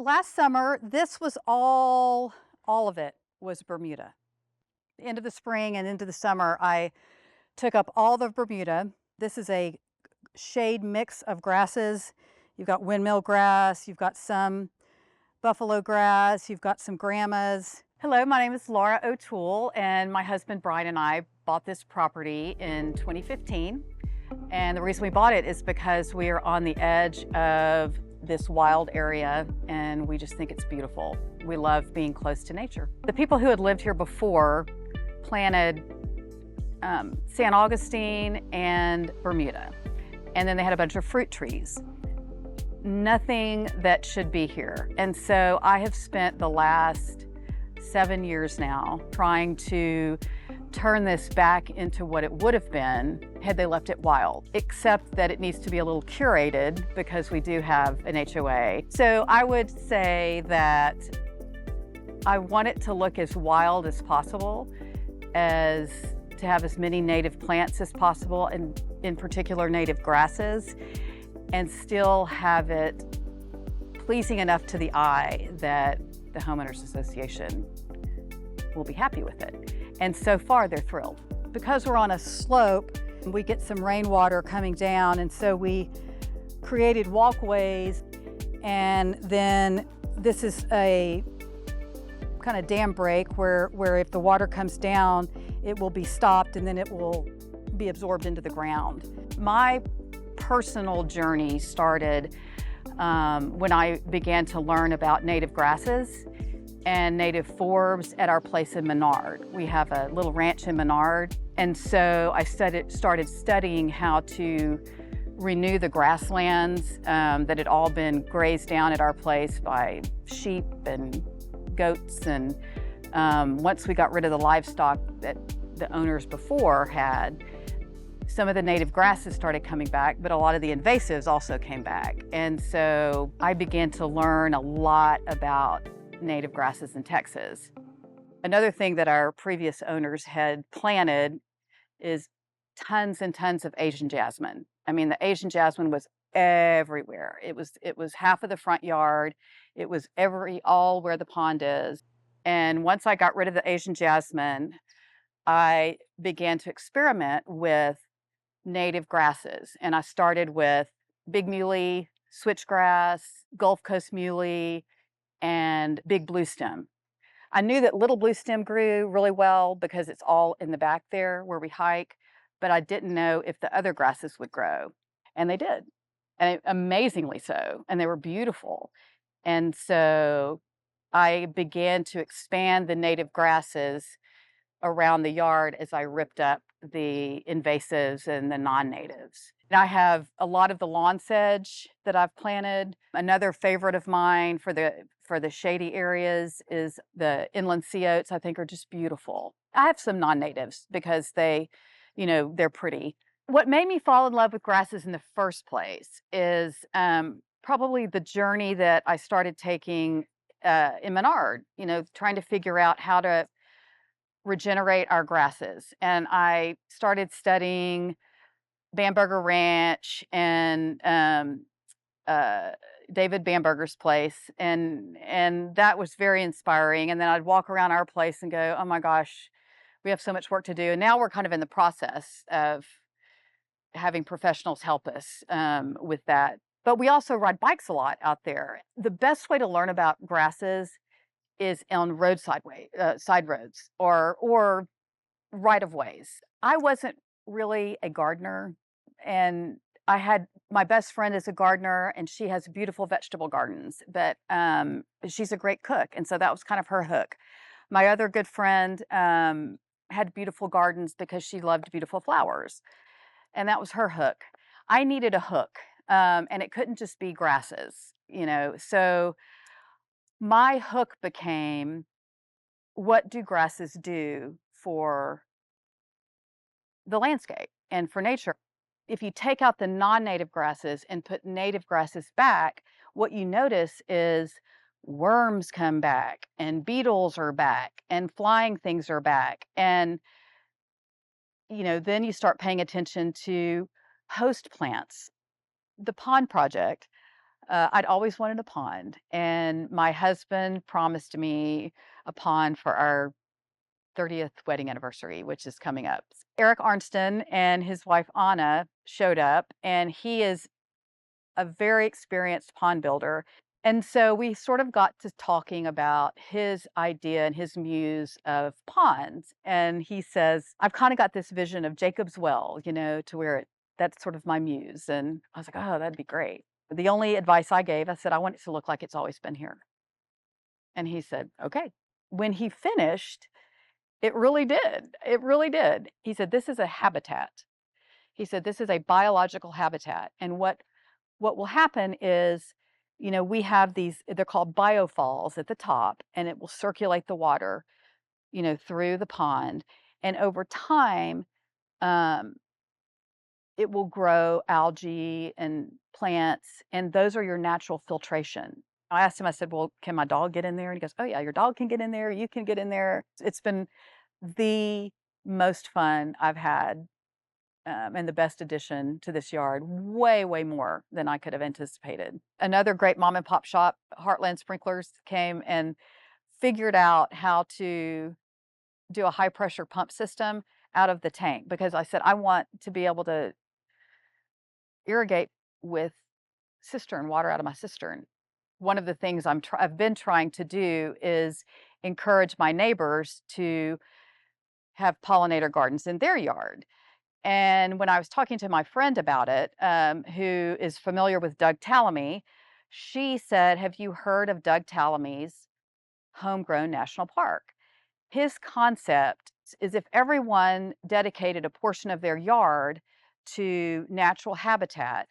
Last summer, this was all of it was Bermuda. End of the spring and into the summer, I took up all the Bermuda. This is a shade mix of grasses. You've got windmill grass, you've got some buffalo grass, you've got some grammas. Hello, my name is Laura O'Toole, and my husband Brian and I bought this property in 2015. And the reason we bought it is because we are on the edge of this wild area and we just think it's beautiful. We love being close to nature. The people who had lived here before planted San Augustine and Bermuda. And then they had a bunch of fruit trees. Nothing that should be here. And so I have spent the last 7 years now trying to turn this back into what it would have been had they left it wild, except that it needs to be a little curated because we do have an HOA. So I would say that I want it to look as wild as possible, as to have as many native plants as possible, and in particular native grasses, and still have it pleasing enough to the eye that the Homeowners Association will be happy with it. And so far, they're thrilled. Because we're on a slope, we get some rainwater coming down, and so we created walkways, and then this is a kind of dam break where if the water comes down, it will be stopped and then it will be absorbed into the ground. My personal journey started when I began to learn about native grasses and native forbs at our place in Menard. We have a little ranch in Menard, and so I started studying how to renew the grasslands that had all been grazed down at our place by sheep and goats, and once we got rid of the livestock that the owners before had, some of the native grasses started coming back, but a lot of the invasives also came back. And so I began to learn a lot about native grasses in Texas. Another thing that our previous owners had planted is tons and tons of Asian jasmine. I mean, the Asian jasmine was everywhere. It was half of the front yard. It was all where the pond is. And once I got rid of the Asian jasmine, I began to experiment with native grasses. And I started with big muley, switchgrass, Gulf Coast muley, and big blue stem. I knew that little blue stem grew really well because it's all in the back there where we hike, but I didn't know if the other grasses would grow. And they did, and amazingly so, and they were beautiful. And so I began to expand the native grasses around the yard as I ripped up the invasives and the non-natives. And I have a lot of the lawn sedge that I've planted. Another favorite of mine for the shady areas is the inland sea oats. I think are just beautiful. I have some non-natives because they're pretty. What made me fall in love with grasses in the first place is probably the journey that I started taking in Menard, trying to figure out how to regenerate our grasses. And I started studying Bamberger Ranch and David Bamberger's place, and that was very inspiring. And then I'd walk around our place and go, oh my gosh, we have so much work to do. And now we're kind of in the process of having professionals help us with that. But we also ride bikes a lot out there. The best way to learn about grasses is on side roads or right of ways. I wasn't really a gardener, and I had my best friend is a gardener, and she has beautiful vegetable gardens, but she's a great cook, and so that was kind of her hook. My other good friend had beautiful gardens because she loved beautiful flowers, and that was her hook. I needed a hook, and it couldn't just be grasses, so my hook became, what do grasses do for the landscape and for nature? If you take out the non-native grasses and put native grasses back, what you notice is worms come back and beetles are back and flying things are back. And, then you start paying attention to host plants. The pond project I'd always wanted a pond, and my husband promised me a pond for our 30th wedding anniversary, which is coming up. Eric Arnston and his wife Anna showed up, and he is a very experienced pond builder. And so we sort of got to talking about his idea and his muse of ponds. And he says, I've kind of got this vision of Jacob's Well, to where that's sort of my muse. And I was like, oh, that'd be great. The only advice I gave, I said, I want it to look like it's always been here. And he said, okay. When he finished, it really did. It really did. He said, this is a habitat. He said, this is a biological habitat. And what will happen is, we have these, they're called biofalls at the top, and it will circulate the water, through the pond. And over time, it will grow algae and plants, and those are your natural filtration. I asked him, I said, well, can my dog get in there? And he goes, oh yeah, your dog can get in there. You can get in there. It's been the most fun I've had, and the best addition to this yard, way, way more than I could have anticipated. Another great mom and pop shop, Heartland Sprinklers, came and figured out how to do a high pressure pump system out of the tank, because I said, I want to be able to irrigate with cistern water out of my cistern. One of the things I've been trying to do is encourage my neighbors to have pollinator gardens in their yard. And when I was talking to my friend about it, who is familiar with Doug Tallamy's, she said, have you heard of Doug Tallamy's Homegrown National Park? His concept is if everyone dedicated a portion of their yard to natural habitat,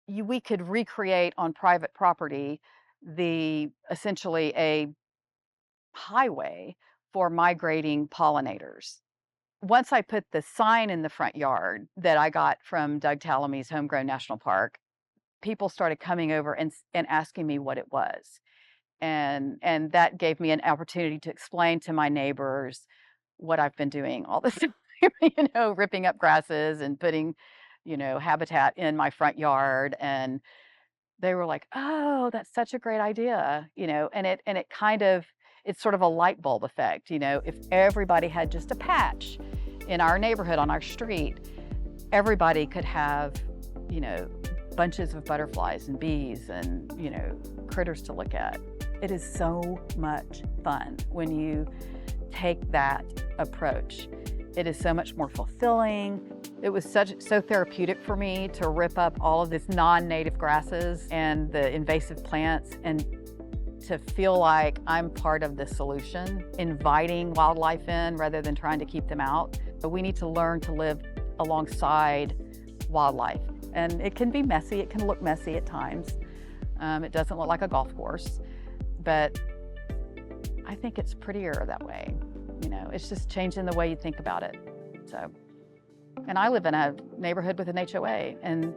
we could recreate on private property essentially a highway for migrating pollinators. Once I put the sign in the front yard that I got from Doug Tallamy's Homegrown National Park, people started coming over and asking me what it was. And that gave me an opportunity to explain to my neighbors what I've been doing all this time, ripping up grasses and putting, habitat in my front yard. And they were like, oh, that's such a great idea, and it's sort of a light bulb effect. If everybody had just a patch in our neighborhood, on our street, everybody could have, bunches of butterflies and bees and, critters to look at. It is so much fun when you take that approach. It is so much more fulfilling. It was so therapeutic for me to rip up all of this non-native grasses and the invasive plants, and to feel like I'm part of the solution, inviting wildlife in rather than trying to keep them out. But we need to learn to live alongside wildlife. And it can be messy, it can look messy at times. It doesn't look like a golf course, but I think it's prettier that way. It's just changing the way you think about it. So, and I live in a neighborhood with an HOA, and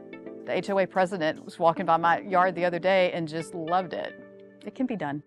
the HOA president was walking by my yard the other day and just loved it. It can be done.